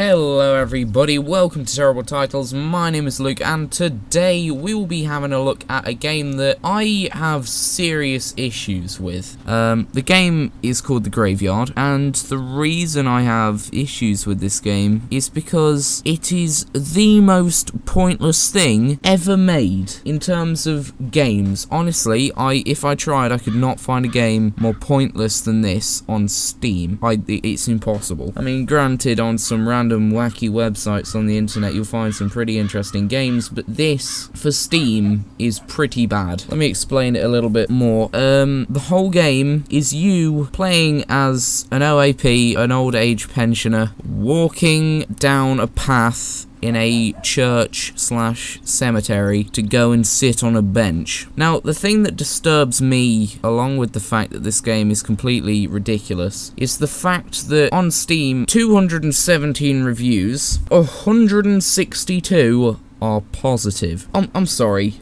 Hello everybody, welcome to Terrible Titles. My name is Luke and today we will be having a look at a game that I have serious issues with. The game is called The Graveyard, and the reason I have issues with this game is because it is the most pointless thing ever made in terms of games. Honestly, if I tried, I could not find a game more pointless than this on Steam. It's impossible. I mean, granted, on some random wacky websites on the internet you'll find some pretty interesting games, but this for Steam is pretty bad. Let me explain it a little bit more. The whole game is you playing as an OAP, an old age pensioner, walking down a path in a church/cemetery to go and sit on a bench. Now, the thing that disturbs me, along with the fact that this game is completely ridiculous, is the fact that on Steam, 217 reviews, 162 are positive. I'm sorry.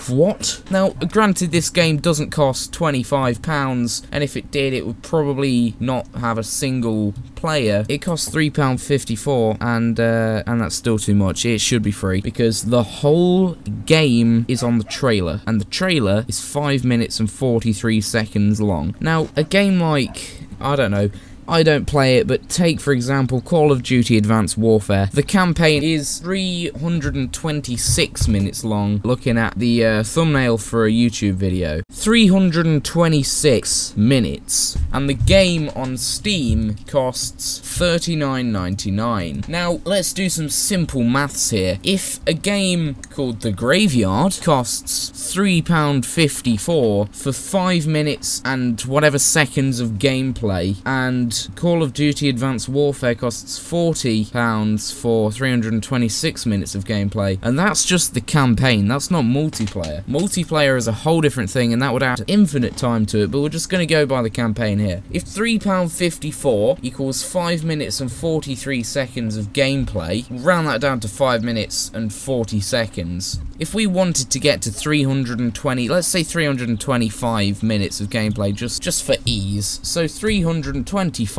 What? Now, granted, this game doesn't cost £25, and if it did, it would probably not have a single player. It costs £3.54, and that's still too much. It should be free, because the whole game is on the trailer, and the trailer is 5 minutes and 43 seconds long. Now, a game like, I don't know, I don't play it, but take, for example, Call of Duty Advanced Warfare. The campaign is 326 minutes long, looking at the thumbnail for a YouTube video. 326 minutes. And the game on Steam costs $39.99. Now, let's do some simple maths here. If a game called The Graveyard costs £3.54 for 5 minutes and whatever seconds of gameplay, and Call of Duty Advanced Warfare costs £40 for 326 minutes of gameplay, and that's just the campaign, that's not multiplayer. Multiplayer is a whole different thing, and that would add infinite time to it, but we're just going to go by the campaign here. If £3.54 equals 5 minutes and 43 seconds of gameplay, round that down to 5 minutes and 40 seconds. If we wanted to get to 320, let's say 325 minutes of gameplay, just for ease, so 325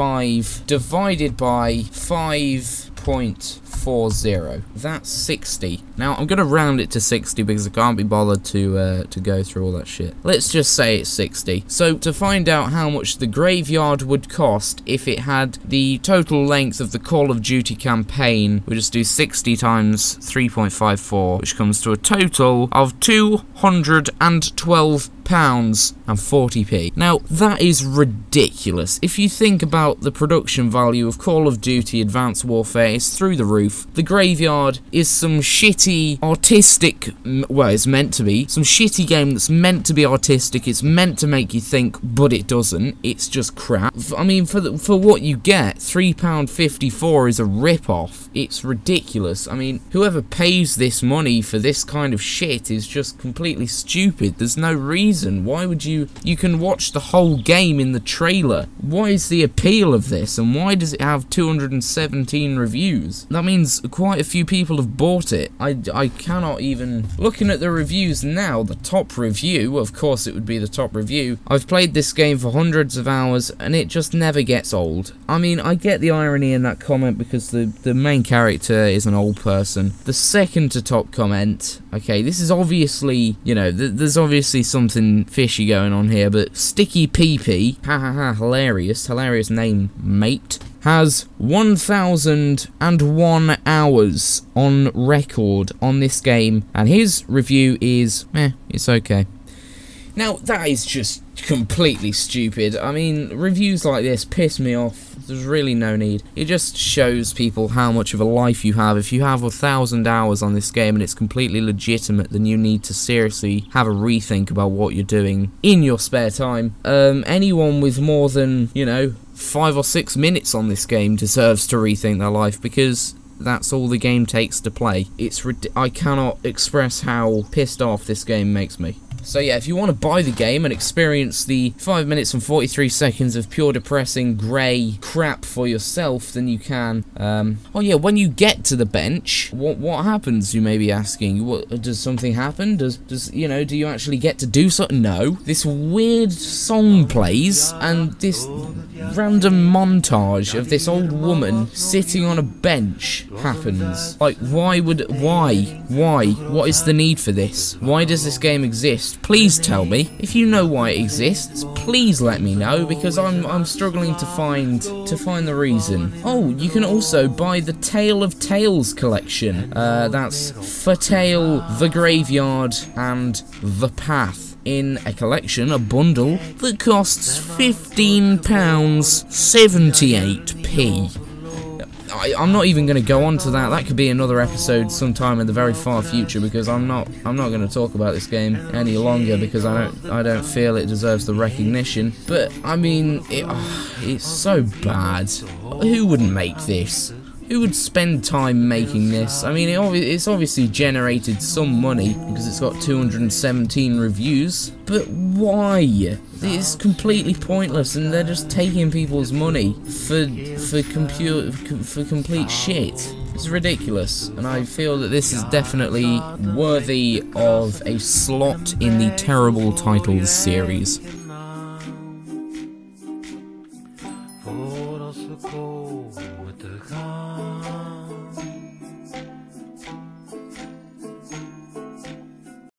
divided by 5.40, that's 60. Now, I'm going to round it to 60 because I can't be bothered to go through all that shit. Let's just say it's 60. So, to find out how much The Graveyard would cost if it had the total length of the Call of Duty campaign, we just do 60 times 3.54, which comes to a total of £212.40. Now, that is ridiculous. If you think about the production value of Call of Duty Advanced Warfare, it's through the roof. The Graveyard is some shitty artistic, well, it's meant to be, some shitty game that's meant to be artistic, it's meant to make you think, but it doesn't. It's just crap. I mean, for what you get, £3.54 is a rip-off. It's ridiculous. I mean, whoever pays this money for this kind of shit is just completely stupid. There's no reason. Why would you can watch the whole game in the trailer. What is the appeal of this, and why does it have 217 reviews? That means quite a few people have bought it. I cannot even... Looking at the reviews now, the top review, of course it would be the top review. I've played this game for hundreds of hours, and it just never gets old. I mean, I get the irony in that comment because the main character is an old person. The second to top comment, okay, this is obviously, you know, there's obviously something fishy going on here, but Sticky PP, hahaha, hilarious name, mate, has 1,001 hours on record on this game, and his review is, it's okay. Now, that is just completely stupid. I mean, reviews like this piss me off. There's really no need. It just shows people how much of a life you have. If you have 1,000 hours on this game and it's completely legitimate, then you need to seriously have a rethink about what you're doing in your spare time. Anyone with more than, you know, 5 or 6 minutes on this game deserves to rethink their life, because that's all the game takes to play. I cannot express how pissed off this game makes me. So yeah, if you want to buy the game and experience the 5 minutes and 43 seconds of pure depressing grey crap for yourself, then you can. Oh yeah, when you get to the bench, what happens, you may be asking? Does something happen? Does you know, do you actually get to do something? No. This weird song plays, and random montage of this old woman sitting on a bench happens. Like, why? What is the need for this? Why does this game exist? Please tell me. If you know why it exists, please let me know, because I'm struggling to find the reason. Oh, you can also buy the Tale of Tales collection. That's Fatale, The Graveyard, and The Path, in a collection, a bundle, that costs £15.78p. I'm not even going to go on to that. That could be another episode sometime in the very far future, because I'm not going to talk about this game any longer, because I don't feel it deserves the recognition. But I mean, it's so bad. Who wouldn't make this? Who would spend time making this? I mean, it's obviously generated some money, because it's got 217 reviews, but why? It's completely pointless, and they're just taking people's money for complete shit. It's ridiculous, and I feel that this is definitely worthy of a slot in the terrible titles series. colossal.